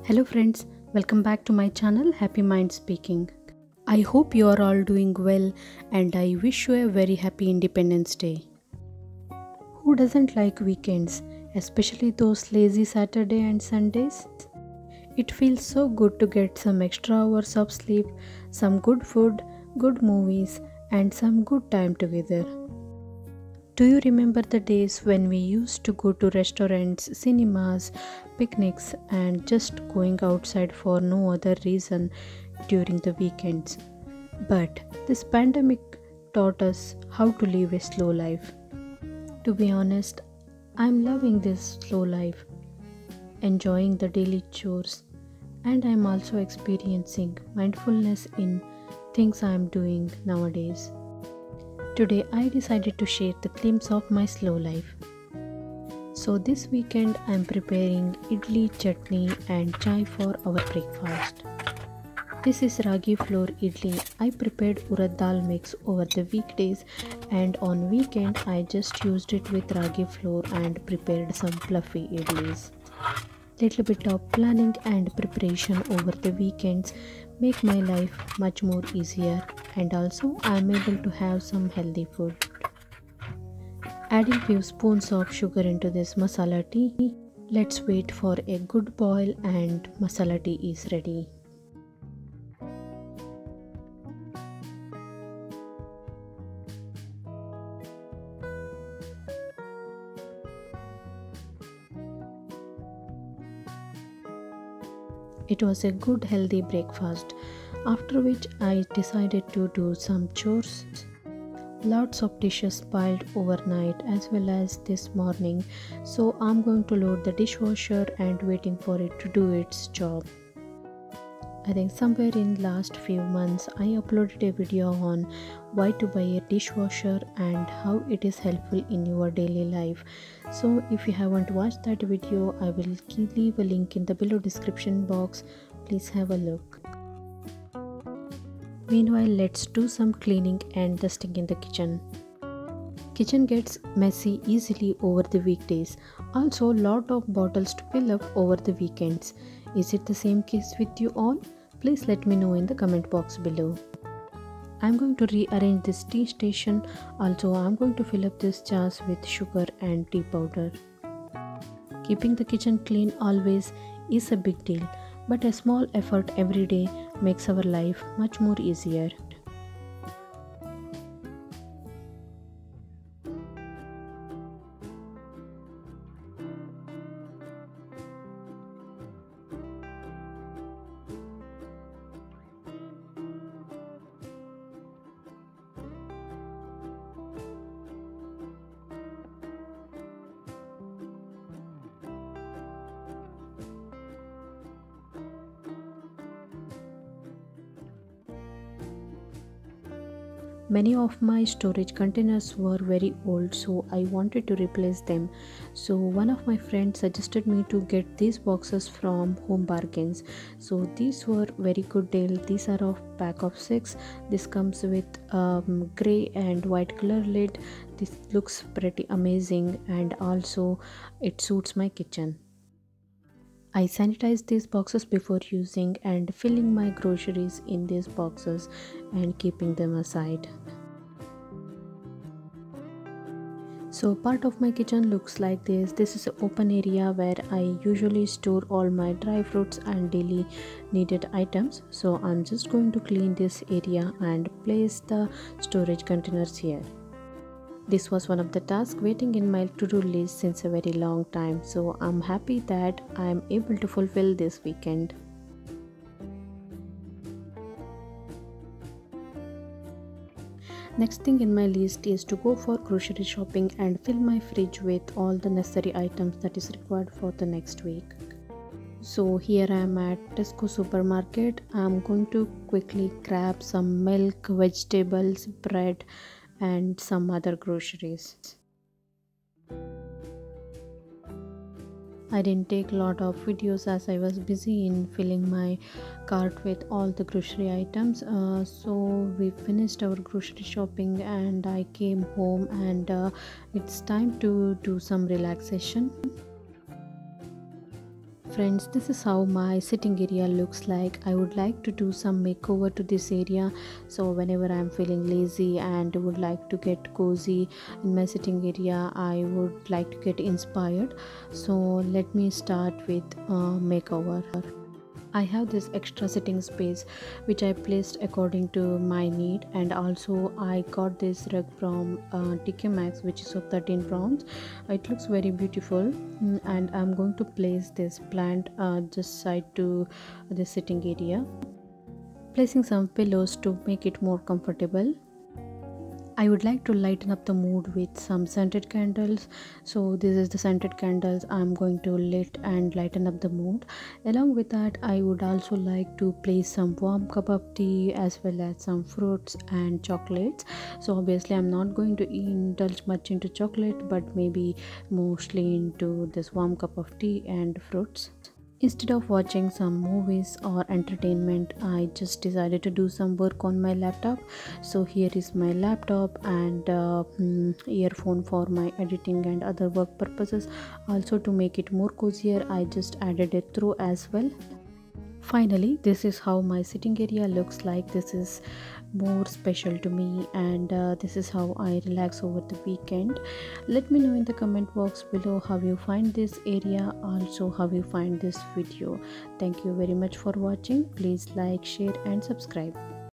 Hello friends, welcome back to my channel Happy Mind Speaking. I hope you are all doing well and I wish you a very happy Independence Day. Who doesn't like weekends, especially those lazy Saturday and Sundays? It feels so good to get some extra hours of sleep, some good food, good movies and some good time together. Do you remember the days when we used to go to restaurants, cinemas, picnics, and just going outside for no other reason during the weekends? But this pandemic taught us how to live a slow life. To be honest, I'm loving this slow life, enjoying the daily chores, and I'm also experiencing mindfulness in things I'm doing nowadays. Today I decided to share the glimpse of my slow life. So this weekend I'm preparing idli, chutney and chai for our breakfast. This is ragi flour idli. I prepared urad dal mix over the weekdays and on weekend I just used it with ragi flour and prepared some fluffy idlis. Little bit of planning and preparation over the weekends make my life much more easier and also I am able to have some healthy food. Adding few spoons of sugar into this masala tea. Let's wait for a good boil and masala tea is ready. It was a good healthy breakfast, after which I decided to do some chores. Lots of dishes piled overnight as well as this morning, so I'm going to load the dishwasher and waiting for it to do its job. I think somewhere in last few months I uploaded a video on why to buy a dishwasher and how it is helpful in your daily life. So if you haven't watched that video, I will leave a link in the below description box. Please have a look. Meanwhile, let's do some cleaning and dusting in the kitchen. Kitchen gets messy easily over the weekdays. Also, lot of bottles to fill up over the weekends. Is it the same case with you all? Please let me know in the comment box below. I'm going to rearrange this tea station. Also, I'm going to fill up these jars with sugar and tea powder. Keeping the kitchen clean always is a big deal, but a small effort every day makes our life much more easier. Many of my storage containers were very old, so I wanted to replace them. So one of my friends suggested me to get these boxes from Home Bargains. So these were very good deal. These are of pack of 6. This comes with gray and white color lid. This looks pretty amazing and also it suits my kitchen. I sanitize these boxes before using and filling my groceries in these boxes and keeping them aside. So part of my kitchen looks like this. This is an open area where I usually store all my dry fruits and daily needed items. So I'm just going to clean this area and place the storage containers here. This was one of the tasks waiting in my to-do list since a very long time, so I'm happy that I am able to fulfill this weekend. Next thing in my list is to go for grocery shopping and fill my fridge with all the necessary items that is required for the next week. So here I am at Tesco supermarket. I'm going to quickly grab some milk, vegetables, bread and some other groceries. I didn't take a lot of videos as I was busy in filling my cart with all the grocery items. So we finished our grocery shopping and I came home and it's time to do some relaxation. friends, this is how my sitting area looks like. I would like to do some makeover to this area, so whenever I'm feeling lazy and would like to get cozy in my sitting area, I would like to get inspired. So let me start with makeover. I have this extra sitting space which I placed according to my need, and also I got this rug from TK Maxx, which is of 13 pounds. It looks very beautiful, and I'm going to place this plant just side to the sitting area, placing some pillows to make it more comfortable. I would like to lighten up the mood with some scented candles. So this is the scented candles I'm going to lit and lighten up the mood. Along with that, I would also like to place some warm cup of tea as well as some fruits and chocolates. So obviously I'm not going to indulge much into chocolate, but maybe mostly into this warm cup of tea and fruits. Instead of watching some movies or entertainment, I just decided to do some work on my laptop. So here is my laptop and earphone for my editing and other work purposes. Also, to make it more cozier, I just added a throw as well. Finally, this is how my sitting area looks like. This is more special to me, and this is how I relax over the weekend. Let me know in the comment box below how you find this area, also how you find this video. Thank you very much for watching. Please like, share and subscribe.